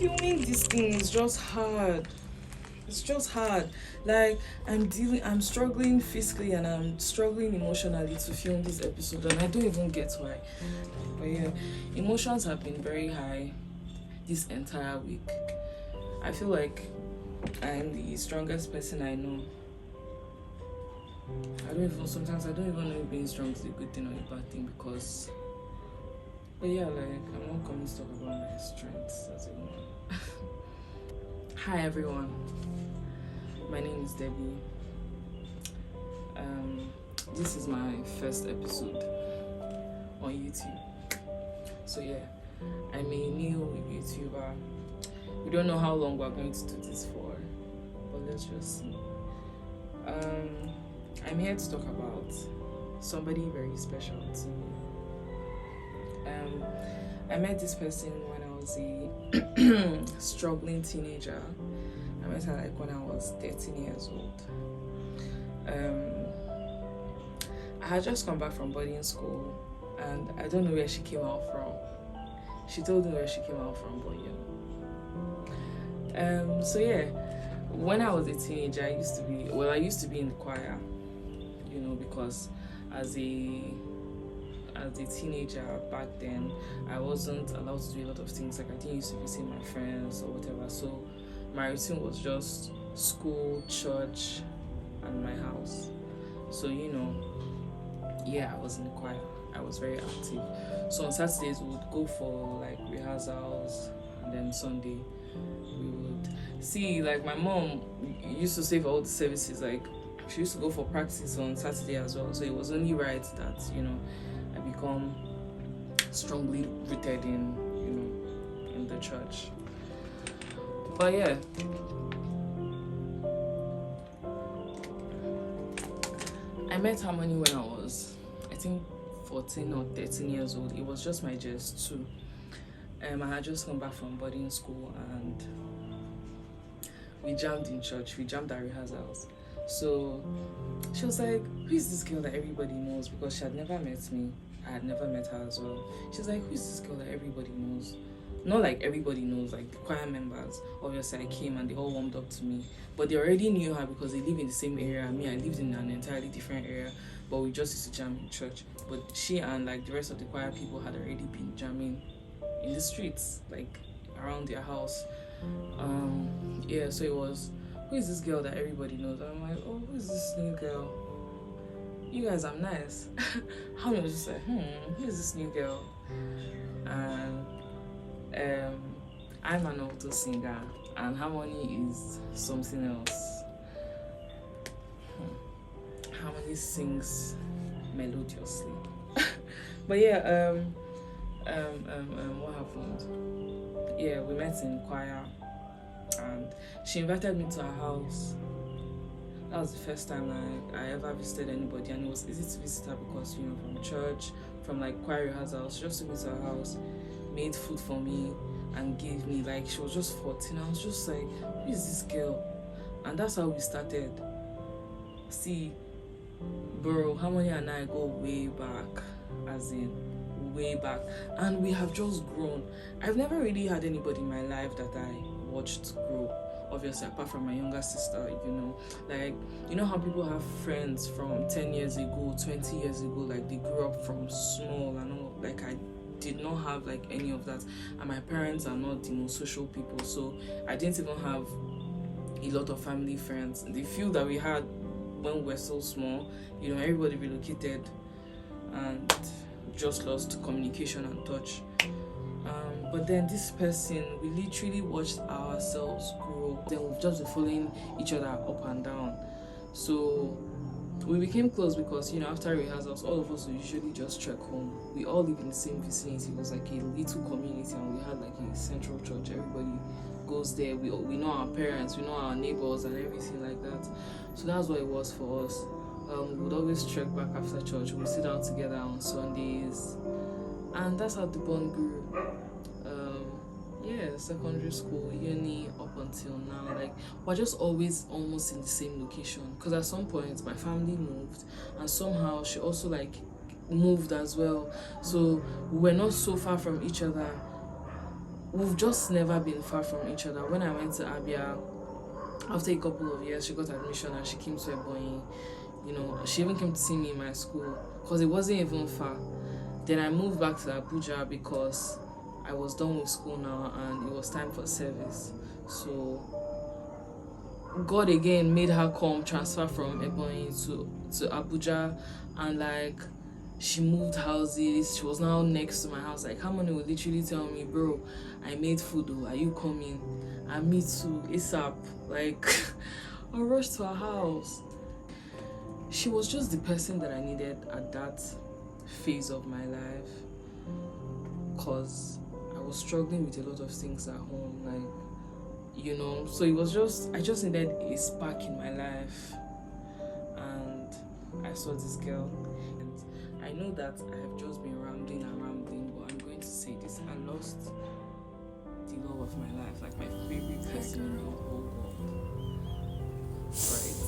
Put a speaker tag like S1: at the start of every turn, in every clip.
S1: filming this thing is just hard. It's just hard. Like, I'm struggling physically and I'm struggling emotionally to film this episode, and I don't even get why. But yeah, emotions have been very high this entire week. I feel like I'm the strongest person I know. Sometimes I don't even know if being strong is a good thing or a bad thing, because, but yeah, like, I'm not coming to talk about my strengths as a woman. Hi everyone, my name is Debbie. This is my first episode on YouTube. So yeah, I'm a new YouTuber. We don't know how long we're going to do this for, but let's just see. I'm here to talk about somebody very special to me. I met this person when I was a struggling teenager. I met her like when I was 13 years old. I had just come back from boarding school, and I don't know where she came out from. She told me where she came out from, but yeah. So yeah, when I was a teenager, I used to be in the choir, you know, because as a teenager back then, I wasn't allowed to do a lot of things. Like, I didn't used to visit my friends or whatever. So my routine was just school, church, and my house. So, you know, yeah, I was in the choir. I was very active. So on Saturdays we would go for like rehearsals, and then Sunday we would see, like, my mom used to save all the services. Like, she used to go for practice on Saturday as well. So it was only right that, you know, I become strongly rooted in, you know, in the church. But yeah, I met Harmony when I was, I think, 14 or 13 years old. It was just my just two. I had just come back from boarding school, and we jammed in church. We jammed at rehearsals. So she was like, who is this girl that everybody knows? Because she had never met me. I had never met her as well. She was like, who is this girl that everybody knows? Not like everybody knows, like the choir members. Obviously I came and they all warmed up to me, but they already knew her because they live in the same area. Me, I lived in an entirely different area, but we just used to jam in church. But she and like the rest of the choir people had already been jamming in the streets, like around their house. Yeah, so it was, who is this girl that everybody knows? And I'm like, oh, who is this new girl? You guys are nice. How was just like, who is this new girl? And I'm an alto singer, and Harmony is something else. Harmony sings melodiously. But yeah, what happened? Yeah, we met in choir, and she invited me to her house. That was the first time I ever visited anybody, and it was easy to visit her because, you know, from church, from like choir rehearsals, she just took me to her house, made food for me, and gave me, like, she was just 14. I was just like, who is this girl? And that's how we started. See, bro, Harmony and I go way back, as in way back, and we have just grown. I've never really had anybody in my life that I watched grow, obviously, apart from my younger sister, you know. Like, you know how people have friends from 10 years ago, 20 years ago, like they grew up from small and all. Like, I did not have like any of that, and my parents are not the most social people, so I didn't even have a lot of family friends. The few that we had when we were so small, you know, everybody relocated and just lost communication and touch. But then this person, we literally watched ourselves grow. Then we've just been following each other up and down. So we became close because, you know, after rehearsals, all of us would usually just trek home. We all live in the same vicinity. It was like a little community, and we had like a central church. Everybody goes there. We know our parents, we know our neighbors and everything like that. So that's what it was for us. We would always trek back after church. We'd sit out together on Sundays, and that's how the bond grew. Yeah, secondary school, uni, up until now, like, we're just always almost in the same location, because at some point my family moved, and somehow she also like moved as well, so we're not so far from each other. we've just never been far from each other. When I went to Abia, after a couple of years, she got admission and she came to Ebonyi. You know, she even came to see me in my school because it wasn't even far. Then I moved back to Abuja because I was done with school now and it was time for service. So God again made her come transfer from Ebonyi to Abuja, and like she moved houses. She was now next to my house. Like Harmony would literally tell me, bro, I made food, oh, are you coming? And me too, ASAP. Like I rushed to her house. She was just the person that I needed at that phase of my life, because I was struggling with a lot of things at home, like, you know, so it was just, I just needed a spark in my life, and I saw this girl, and I know that I have just been rambling, but I'm going to say this: I lost the love of my life, like my favorite person in the whole world, right?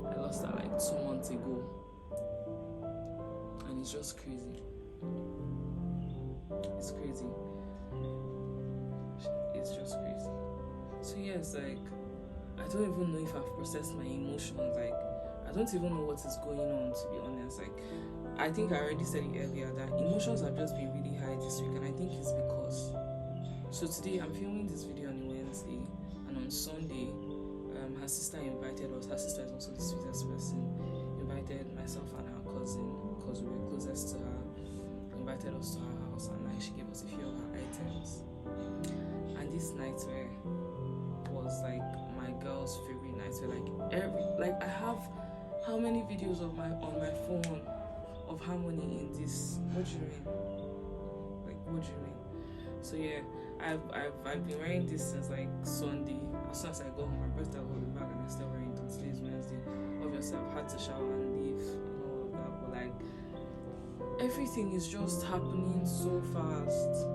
S1: I lost her like 2 months ago, and it's just crazy. It's crazy. It's just crazy. So yes, like, I don't even know if I've processed my emotions. Like, I don't even know what is going on, to be honest. Like, I think I already said it earlier that emotions have just been really high this week, and I think it's because. So today I'm filming this video on a Wednesday, and on Sunday, her sister invited us. Her sister is also the sweetest person. Invited myself and her cousin, because we were closest to her. Invited us to her house, and like she gave us a few of her items. And this nightwear was like my girl's favorite nightwear. Like I have how many videos of on my phone of Harmony in this? What do you mean? Like, what do you mean? So yeah, I've been wearing this since like Sunday. As soon as I got home, my birthday was back, and I still wearing it. Today is Wednesday. Obviously, I've had to shower and leave and all of that, but like everything is just happening so fast.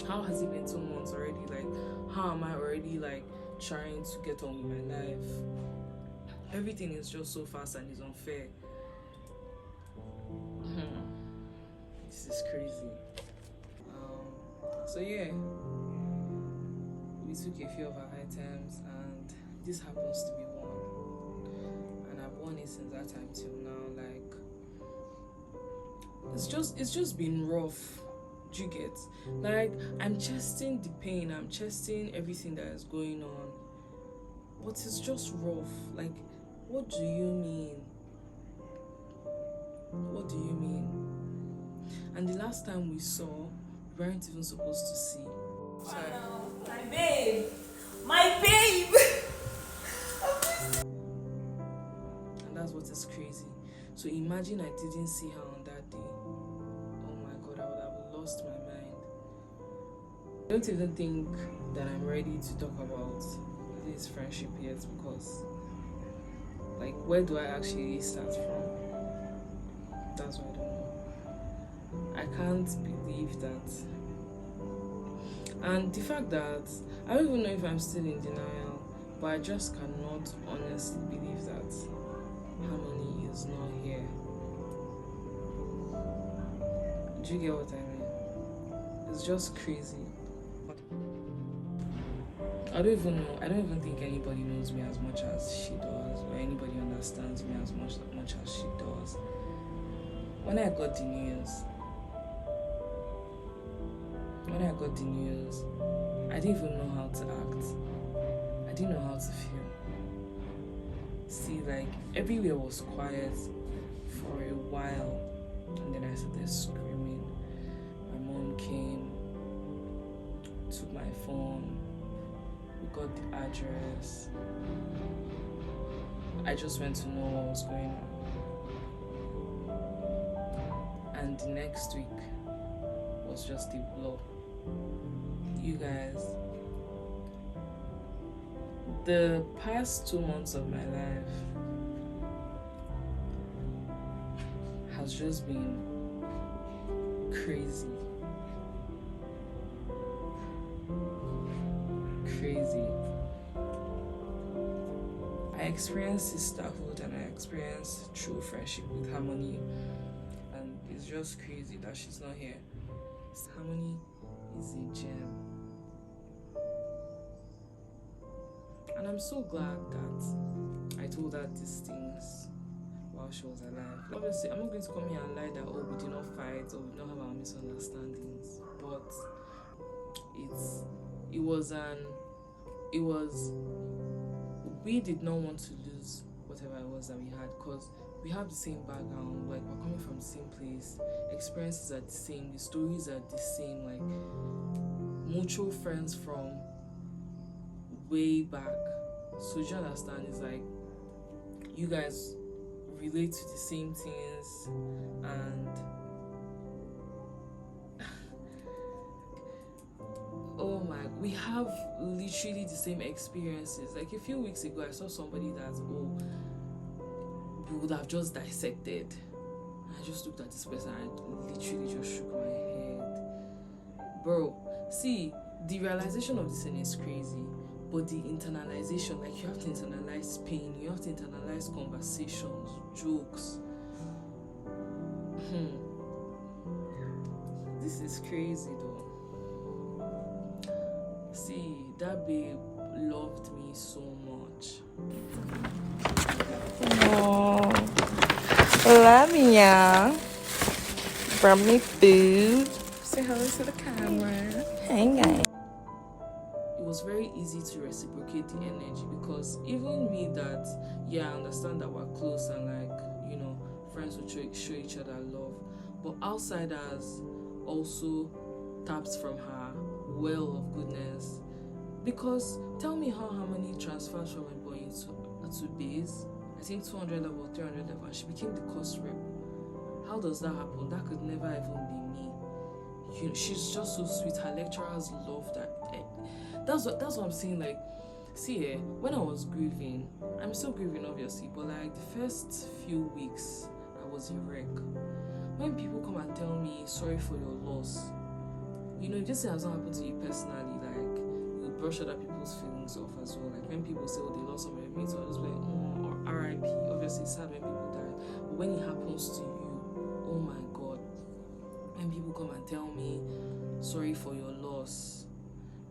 S1: How has it been 2 months already? Like, how am I already like trying to get on with my life? Everything is just so fast and it's unfair. This is crazy. So yeah, we took a few of our items, and this happens to be one, and I've worn it since that time till now. Like, it's just been rough. Do you get? Like, I'm chesting the pain, I'm chesting everything that is going on, but it's just rough. Like, what do you mean? What do you mean? And the last time we saw, we weren't even supposed to see. Sorry.
S2: My babe! My babe!
S1: And that's what is crazy. So imagine I didn't see her on that day. Oh my God, I would have lost my mind. I don't even think that I'm ready to talk about this friendship yet, because like, where do I actually start from? That's what I don't know. I can't believe that. And the fact that I don't even know if I'm still in denial, but I just cannot honestly believe that Harmony is not here. Do you get what I mean? It's just crazy. I don't even think anybody knows me as much as she does, or anybody understands me as much as she does. When I got the news, I didn't even know how to act. I didn't know how to feel. See, like, everywhere was quiet for a while, and then I started screaming. My mom came, took my phone, we got the address. I just went to know what was going on. And the next week was just a blur. You guys, the past 2 months of my life has just been crazy. I experienced sisterhood, and I experienced true friendship with Harmony, and it's just crazy that she's not here. lives. Harmony is a gem. And I'm so glad that I told her these things while she was alive. Obviously, I'm not going to come here and lie that, oh, we do not fight or we do not have our misunderstandings. But we did not want to lose whatever it was that we had, because we have the same background, like we're coming from the same place, experiences are the same, the stories are the same, like mutual friends from way back. So you understand, it's like you guys relate to the same things, and oh my, we have literally the same experiences. Like a few weeks ago, I saw somebody that, we would have just dissected. I just looked at this person and I literally just shook my head. Bro, see, the realization of this thing is crazy, but the internalization, like you have to internalize pain, you have to internalize conversations, jokes. This is crazy though. See, that babe loved me so much.
S2: Oh, love ya. Brought me food.
S1: Say hello to the camera.
S2: Hey guys.
S1: It was very easy to reciprocate the energy, because even me that, I understand that we're close and like, friends will show each other love, but outsiders also taps from her well of goodness. Because tell me how Harmony transfers from a boy to base, I think 200 level, 300 level, and she became the course rep. How does that happen? That could never even be me. She's just so sweet. Her lecturers love that. That's what I'm saying. Like, see, when I was grieving, I'm still grieving obviously, but like the first few weeks, I was a wreck. When people come and tell me sorry for your loss, this thing has not happened to you personally, like you brush other people's feelings off as well. Like when people say, they lost somebody, so I was like, or RIP. Obviously, it's sad when people die, but when it happens to you, oh my God. When people come and tell me sorry for your loss,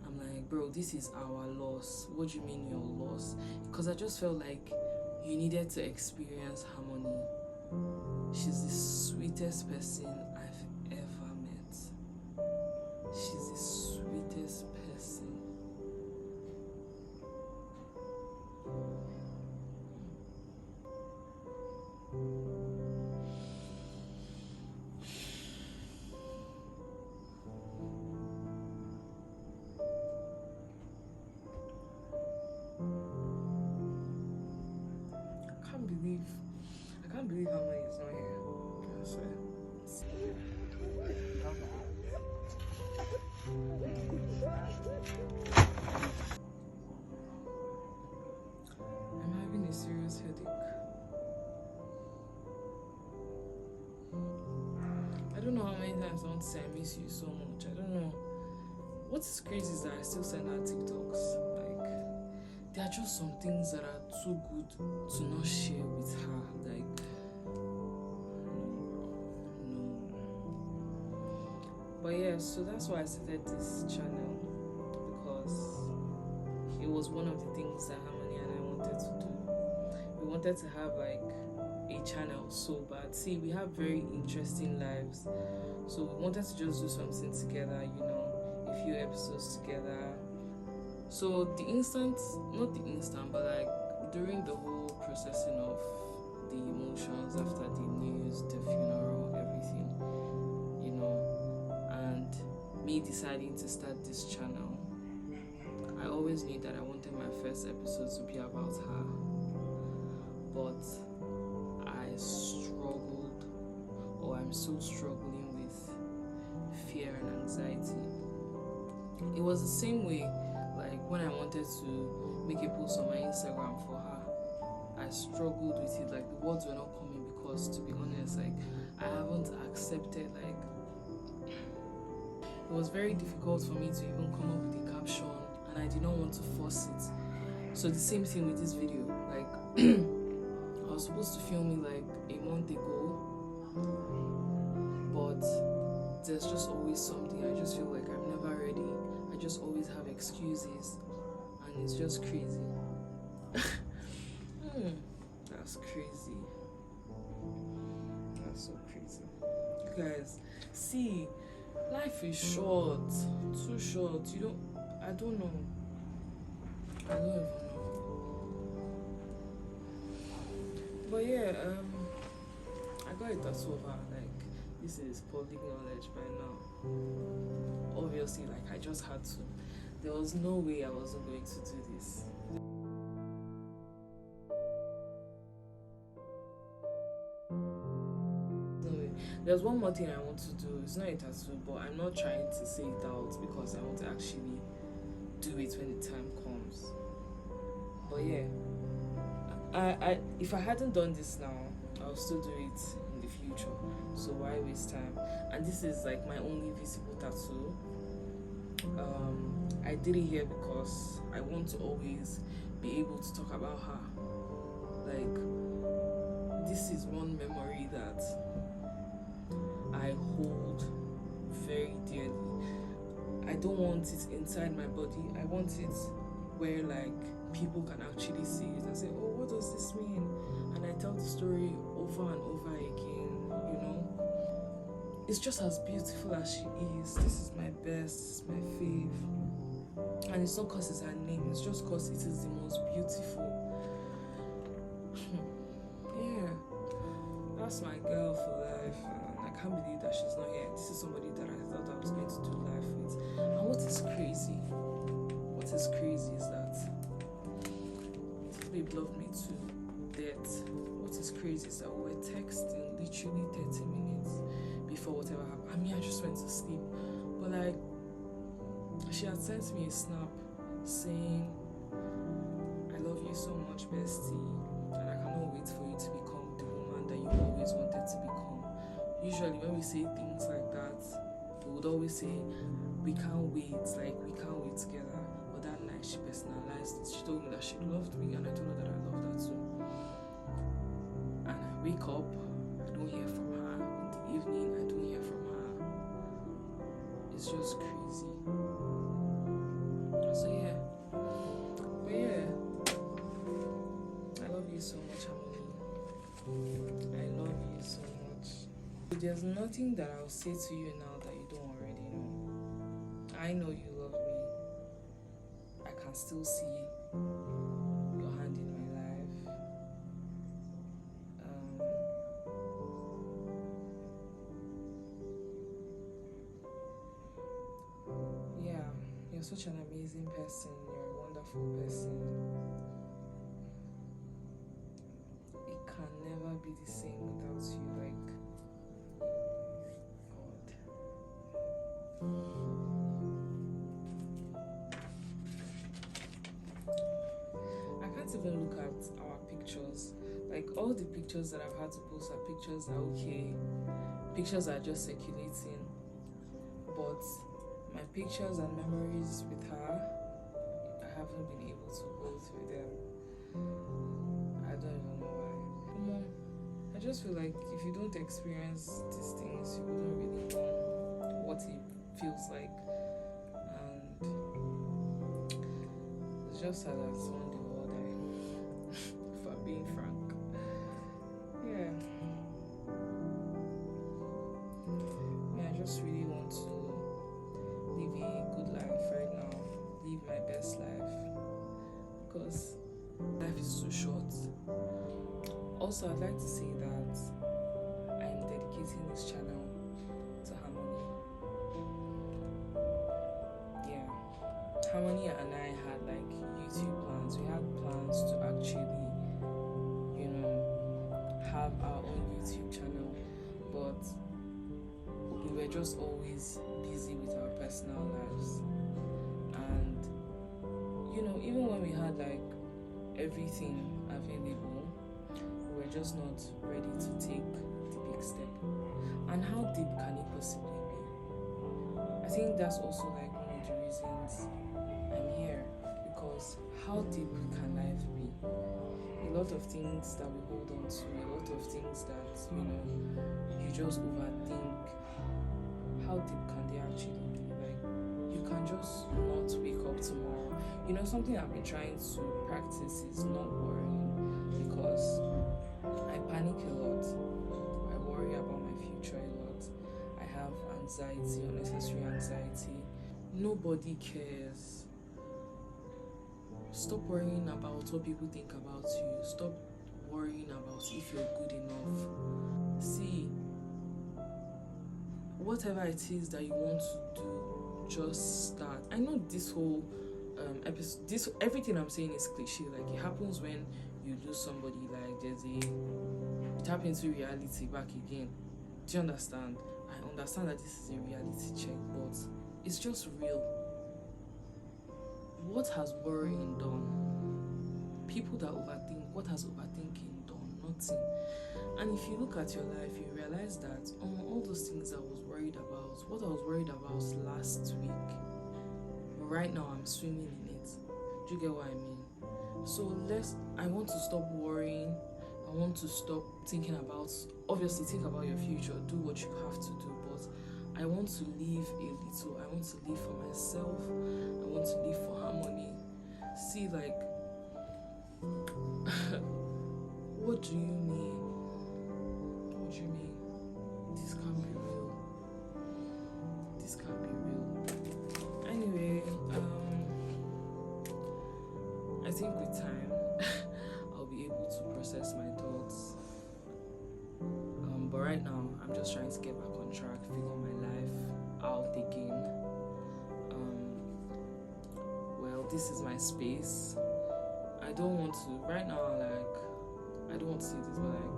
S1: I'm like, bro, this is our loss. What do you mean your loss? Because I just felt like you needed to experience Harmony. She's the sweetest person I've ever met. She's the sweetest person. I can't believe Harmony is not here. I swear. I'm having a serious headache. I don't know how many times I want to say I miss you so much. I don't know. What's crazy is that I still send her TikToks. Like, there are just some things that are too good to not share with her. Like, no. But so that's why I started this channel, because it was one of the things that Harmony and I wanted to do. We wanted to have like a channel so bad. See, we have very interesting lives, so we wanted to just do something together, a few episodes together. So not the instant, but like during the whole processing of the emotions after the news, the funeral, everything, and me deciding to start this channel, I always knew that I wanted my first episode to be about her. But I struggled, or I'm still struggling with fear and anxiety. It was the same way, like when I wanted to make a post on my Instagram for her, I struggled with it. Like the words were not coming, because to be honest, like I haven't accepted, like it was very difficult for me to even come up with a caption, and I did not want to force it. So the same thing with this video. Like I was supposed to film it like a month ago, but there's just always something. I just feel like I'm never ready. I just always have excuses, and it's just crazy. That's crazy. That's so crazy. Guys, see, life is short, too short. I don't know. I don't even know. But yeah, I got it that's over. Like, this is public knowledge by now. Obviously, like, I just had to. There was no way I wasn't going to do this. No way. There's one more thing I want to do. It's not a tattoo, but I'm not trying to say it out because I want to actually do it when the time comes. But yeah, I if I hadn't done this now, I'll still do it in the future. So why waste time? And this is like my only visible tattoo. I did it here because I want to always be able to talk about her. Like, this is one memory that I hold very dearly. I don't want it inside my body. I want it where like people can actually see it and say, oh, what does this mean? And I tell the story over and over again, you know. It's just as beautiful as she is. This is my best, this is my fave. And it's not because it's her name, it's just because it is the most beautiful. Yeah, that's my girl for life. And I can't believe that she's not here. This is somebody that I thought I was going to do life with. And what is crazy is that this babe loved me to death. What is crazy is that we were texting literally 30 minutes before whatever happened. I mean, I just went to sleep, but like, she had sent me a snap saying, I love you so much, bestie, and I cannot wait for you to become the woman that you always wanted to become. Usually when we say things like that, we would always say, we can't wait, like we can't wait together. But that night she personalized it. She told me that she loved me, and I told her that I loved her too. And I wake up, I don't hear from her. In the evening, I don't hear from her. It's just crazy. So yeah. But yeah, I love you so much, Harmony. I love you so much. There's nothing that I'll say to you now that you don't already know. I know you love me. I can still see your hand in my life. Yeah, you're such an amazing person. You're a wonderful person. It can never be the same without you. Like, I can't even look at our pictures. Like, all the pictures that I've had to post are pictures that are okay. Pictures are just circulating. But my pictures and memories with her, I haven't been able to go through them. I don't even know why. Come on. I just feel like if you don't experience these things, you wouldn't really know what it feels like. And it's just sad that one day we'll all die. If I'm being frank. Yeah. I just really want to live a good life right now. Live my best life. Because life is so short. Also, I'd like to say that I'm dedicating this channel to Harmony. Yeah. Harmony and I had like YouTube plans. We had plans to actually, you know, have our own YouTube channel. But we were just always busy with our personal lives. And, you know, even when we had like everything available, we were just not ready to take the big step. And how deep can it possibly be? I think that's also like one of the reasons I'm here, because how deep can life be? A lot of things that we hold on to, a lot of things that, you know, you just overthink. How how deep can they actually be? Like, you can just not wake up tomorrow. You know, something I've been trying to practice is not worrying, because I panic a lot. I worry about my future a lot. I have anxiety, unnecessary anxiety. Nobody cares. Stop worrying about what people think about you. Stop worrying about if you're good enough. See, whatever it is that you want to do, just start. I know this whole episode, everything I'm saying is cliche. Like, it happens when you lose somebody. Like, you tap into reality back again. Do you understand? I understand that this is a reality check, but it's just real. What has worrying done? People that overthink, what has overthinking done? Nothing. And if you look at your life, you realize that all those things I was worried about, what I was worried about last week, right now I'm swimming in it. Do you get what I mean? So I want to stop worrying. I want to stop thinking about, obviously think about your future, do what you have to do, but I want to live a little. I want to live for myself. I want to live for harmony. See, like, what do you mean? What do you mean? This can't be real. This can't be real. Anyway, I think with time, I'll be able to process my thoughts. But right now, I'm just trying to get back on track, figure my life out again. Well, this is my space. I don't want to, right now, like, I don't want to say this, but like,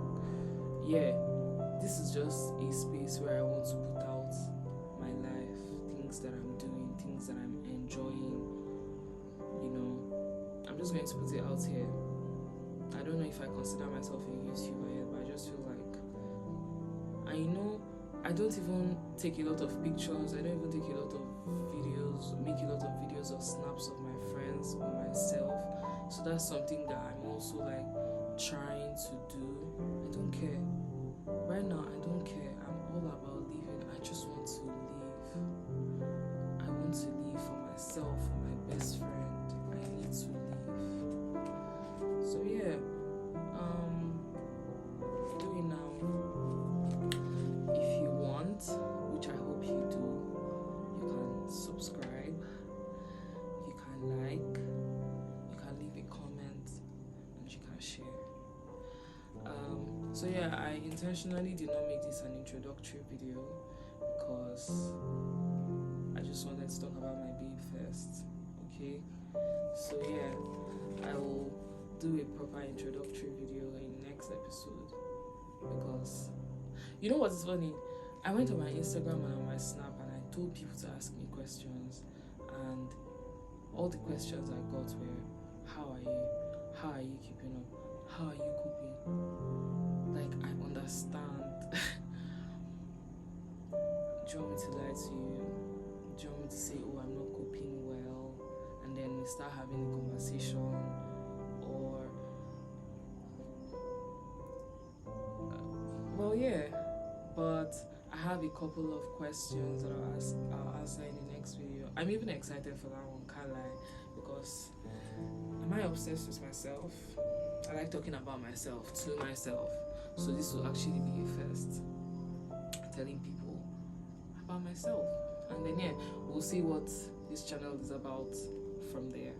S1: yeah, this is just a space where I want to put out my life, things that I'm doing, things that I'm enjoying, you know. I'm just going to put it out here. I don't know if I consider myself a YouTuber yet, but I just feel like, I know I don't even take a lot of pictures, I don't even take a lot of videos, make a lot of videos or snaps of my friends or myself. So that's something that I'm also like trying to do. I don't care. Right now, I don't care. I'm all about living. I just want to live. I want to live for myself, for my best friend. I need to live. So yeah, do it now. If you want, which I hope you do, you can subscribe, you can like, you can leave a comment, and you can share. So yeah, I intentionally did not make this an introductory video because I just wanted to talk about my babe first, okay? So yeah, I will do a proper introductory video in the next episode, because you know what's funny? I went on my Instagram and on my Snap and I told people to ask me questions, and all the questions I got were, how are you? How are you keeping up? How are you coping? Like, I understand. Do you want me to lie to you? Do you want me to say, oh, I'm not coping well, and then we start having a conversation? Or well, yeah, but I have a couple of questions that I'll answer in the next video. I'm even excited for that one, can't lie, because am I obsessed with myself? I like talking about myself to myself, so this will actually be a first, telling people about myself, and then yeah, we'll see what this channel is about from there.